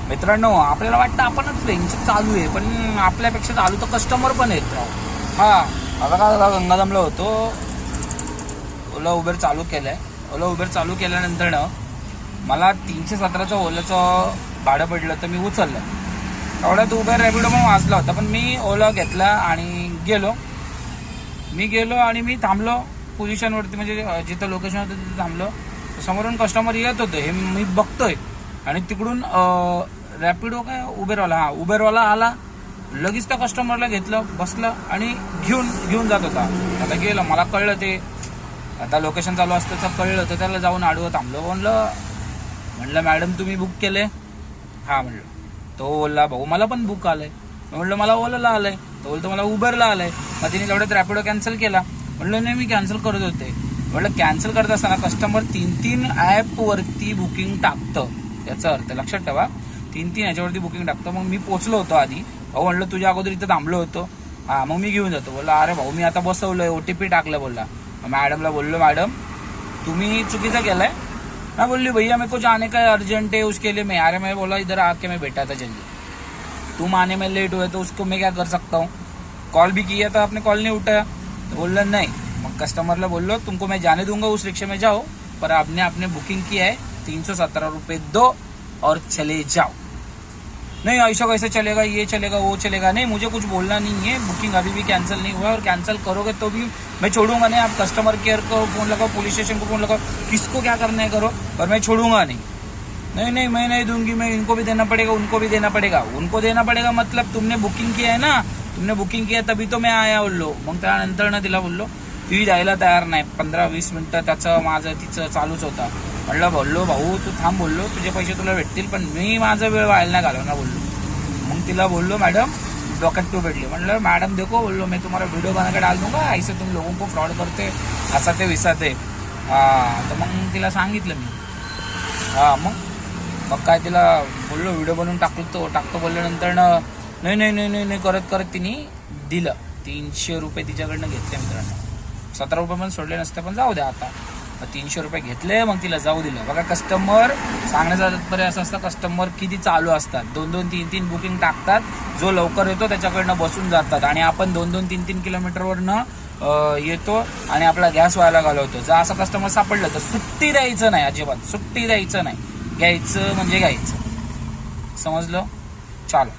मित्रांनो, आपल्याला वाटतं आपणच फ्लेंच चालू आहे, पण आपल्यापेक्षा चालू तर कस्टमर पण आहेत राव. हा, आता का गंगाधामला होतो, ओला उबेर चालू केलंय. ओला उबेर चालू केल्यानंतर ना मला 317चं ओलाचं भाडं पडलं, तर मी उचललं. तेवढ्यात उबेर रॅपिडो पण वाजला होता, पण मी ओला घेतला आणि गेलो. आणि मी थांबलो पोझिशनवरती, म्हणजे जिथं लोकेशन होतं तिथं थांबलो. समोरून कस्टमर येत होते हे मी बघतोय, आणि तिकडून रॅपिडो काय उबेरवाला आला. लगेच त्या कस्टमरला घेतलं, बसलं आणि घेऊन जात होता. आता गेलं, मला कळलं ते आता लोकेशन चालू असतं कळलं, तर त्याला जाऊन आडवं थांबलो. म्हणलं मॅडम तुम्ही बुक केले? हा म्हणलं. तो बोलला भाऊ मला पण बुक आलंय. म्हणलं मला ओलाला आलंय. तो बोलतो मला उबरला आलंय. मग तिने तेवढ्यात रॅपिडो कॅन्सल केला. म्हणलं नाही मी कॅन्सल करत होते. म्हणलं कॅन्सल करत असताना कस्टमर 3 ॲपवरती बुकिंग टाकतं, याचा अर्थ लक्षात ठेवा. 3 याच्यावरती बुकिंग टाकतं. मग मी पोचलो होतो आधी. भाऊ म्हणलं तुझ्या अगोदर इथं थांबलो होतो. हा, मग मी घेऊन जातो. बोलला अरे भाऊ मी आता बसवलंय, OTP टाकलं. बोलला. मॅडमला बोललो मॅडम तुम्ही चुकीचं केलंय ना. बोलली भैया मेरे को जाने का अर्जेंट है, उसके लिए मैं मैं बोला इधर आके मैं बैठा था जल्दी, तुम आने में लेट हुए तो उसको मैं क्या कर सकता हूँ. कॉल भी किया था, आपने कॉल नहीं उठाया. तो बोल नहीं. मग कस्टमरला बोललो तुमको मैं जाने दूंगा, उस रिक्शे में जाओ, पर आपने बुकिंग किया है, 317 रुपये दो और चले जाओ. नहीं ऐसा कैसे चलेगा, ये चलेगा वो चलेगा. नहीं मुझे कुछ बोलना नहीं है, बुकिंग अभी भी कैंसिल नहीं हुआ, और कैंसिल करोगे तो भी मैं छोड़ूंगा नहीं. आप कस्टमर केयर को फोन लगाओ, पुलिस स्टेशन को फोन लगाओ, किसको क्या करना है करो, पर मैं छोड़ूंगा नहीं. नहीं मैं नहीं दूंगी, मैं इनको भी देना पड़ेगा, उनको भी देना पड़ेगा. उनको देना पड़ेगा मतलब तुमने बुकिंग किया है ना, तुमने बुकिंग किया तभी तो मैं आया बोललो. मग त्यानंतर ना तिला बोललो ती जायला तयार नाही. 15-20 मिनिटं त्याचं माझं तिचं चालूच होता. बोललो भाऊ तू थांब, बोललो तुझे पैसे तुला भेटतील, पण मी माझा वेळ व्हायला नाही घालवणार बोललो. मग तिला बोललो मॅडम डॉक्टर टू भेटली. म्हणलं मॅडम देखो बोललो मैं तुम्हारा वीडियो बना के डाल दूंगा, ऐसे तुम लोगों को फ्रॉड करते, हसाते विसाते. तर मग तिला सांगितलं मी. मग काय तिला बोललो व्हिडिओ बनवून टाकतो बोलल्यानंतर नाही करत तिने दिलं. 300 रुपये तिच्याकडनं घेतले मित्रांनो. 17 रुपये पण सोडले नसते, पण जाऊ द्या आता. 300 रुपये घेतले, मग तिला जाऊ दिलं. बघा कस्टमर सांगण्याचा तात्पर्य असं असतं, कस्टमर किती चालू असतात. 2-2, 3-3 बुकिंग टाकतात. जो लवकर येतो त्याच्याकडनं बसून जातात, आणि आपण 2-2, 3-3 किलोमीटरवरनं येतो आणि आपला गॅस व्हायला घालवतो. जर असं कस्टमर सापडलं तर सुट्टी द्यायचं नाही, अजिबात सुट्टी द्यायचं नाही. घ्यायचं म्हणजे घ्यायचं. समजलं? चालो.